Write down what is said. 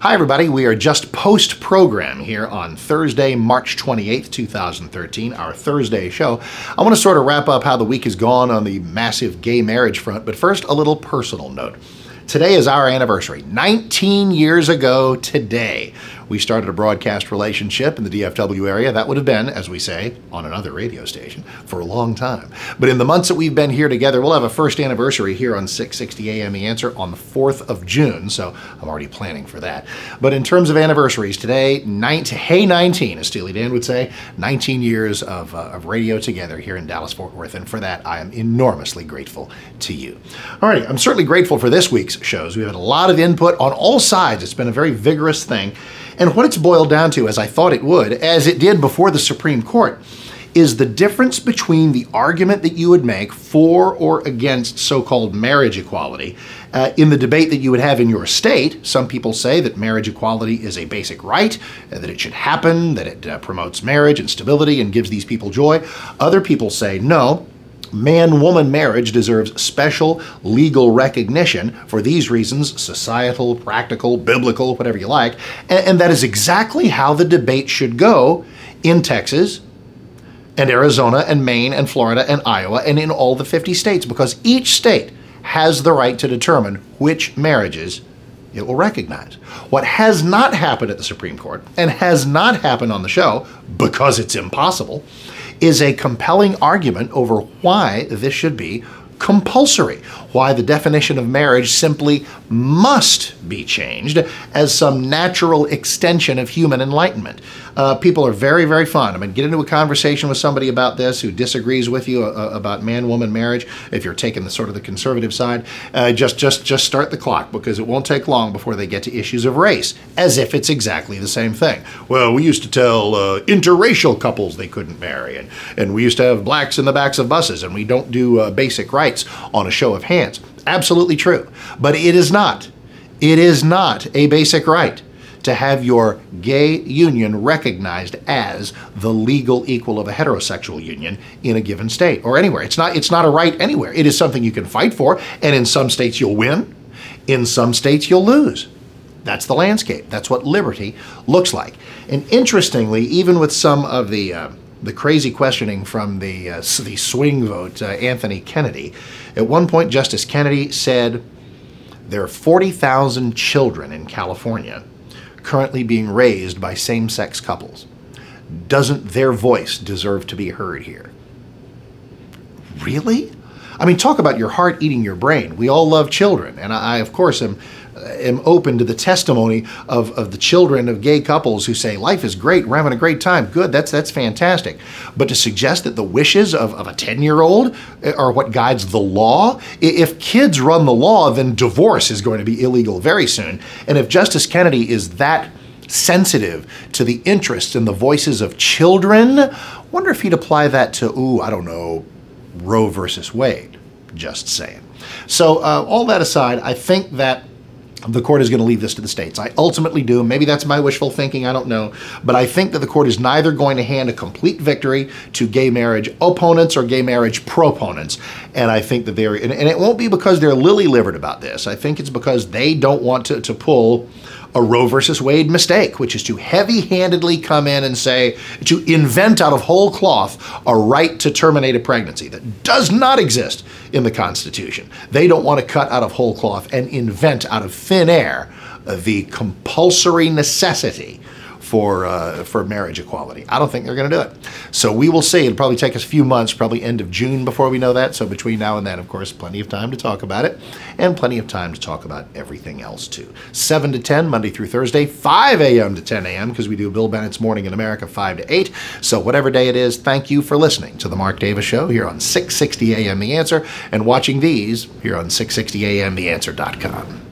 Hi everybody, we are just post-program here on Thursday, March 28th, 2013, our Thursday show. I want to sort of wrap up how the week has gone on the massive gay marriage front, but first a little personal note. Today is our anniversary. 19 years ago today, we started a broadcast relationship in the DFW area. That would have been, as we say, on another radio station for a long time. But in the months that we've been here together, we'll have a first anniversary here on 660 AM The Answer on the 4th of June, so I'm already planning for that. But in terms of anniversaries, today, hey 19, as Steely Dan would say, 19 years of radio together here in Dallas-Fort Worth, and for that, I am enormously grateful to you. Alrighty, I'm certainly grateful for this week's shows. We've had a lot of input on all sides. It's been a very vigorous thing. And what it's boiled down to, as I thought it would, as it did before the Supreme Court, is the difference between the argument that you would make for or against so-called marriage equality in the debate that you would have in your state. Some people say that marriage equality is a basic right, that it should happen, that it promotes marriage and stability and gives these people joy. Other people say, no, man-woman marriage deserves special legal recognition for these reasons: societal, practical, biblical, whatever you like. And that is exactly how the debate should go in Texas and Arizona and Maine and Florida and Iowa and in all the 50 states, because each state has the right to determine which marriages it will recognize. What has not happened at the Supreme Court and has not happened on the show, because it's impossible, is a compelling argument over why this should be compulsory, why the definition of marriage simply must be changed as some natural extension of human enlightenment. People are very, very fond. I mean, get into a conversation with somebody about this who disagrees with you about man-woman marriage. If you're taking the sort of the conservative side, just start the clock, because it won't take long before they get to issues of race, as if it's exactly the same thing. Well, we used to tell interracial couples they couldn't marry, and we used to have blacks in the backs of buses, and we don't do basic rights on a show of hands. Absolutely true. But it is not a basic right to have your gay union recognized as the legal equal of a heterosexual union in a given state or anywhere. It's not a right anywhere. It is something you can fight for, and in some states you'll win, in some states you'll lose. That's the landscape. That's what liberty looks like. And interestingly, even with some of the crazy questioning from the swing vote, Anthony Kennedy, at one point Justice Kennedy said there are 40,000 children in California currently being raised by same-sex couples. Doesn't their voice deserve to be heard here? Really? I mean, talk about your heart eating your brain. We all love children, and I of course, am open to the testimony of the children of gay couples who say, life is great, we're having a great time. Good, that's fantastic. But to suggest that the wishes of a 10-year-old are what guides the law? If kids run the law, then divorce is going to be illegal very soon. And if Justice Kennedy is that sensitive to the interests and the voices of children, wonder if he'd apply that to, I don't know, Roe versus Wade. Just saying. So all that aside, I think that the court is going to leave this to the states. I ultimately do. Maybe that's my wishful thinking, I don't know. But I think that the court is neither going to hand a complete victory to gay marriage opponents or gay marriage proponents. And I think that and it won't be because they're lily-livered about this. I think it's because they don't want to pull a Roe versus Wade mistake, which is to heavy-handedly come in and say, to invent out of whole cloth a right to terminate a pregnancy that does not exist in the Constitution. They don't want to cut out of whole cloth and invent out of thin air the compulsory necessity for marriage equality. I don't think they're going to do it. So we will see. It'll probably take us a few months, probably end of June before we know that. So between now and then, of course, plenty of time to talk about it, and plenty of time to talk about everything else too. 7 to 10, Monday through Thursday, 5 a.m. to 10 a.m., because we do Bill Bennett's Morning in America 5 to 8. So whatever day it is, thank you for listening to The Mark Davis Show here on 660 AM The Answer, and watching these here on 660amtheanswer.com.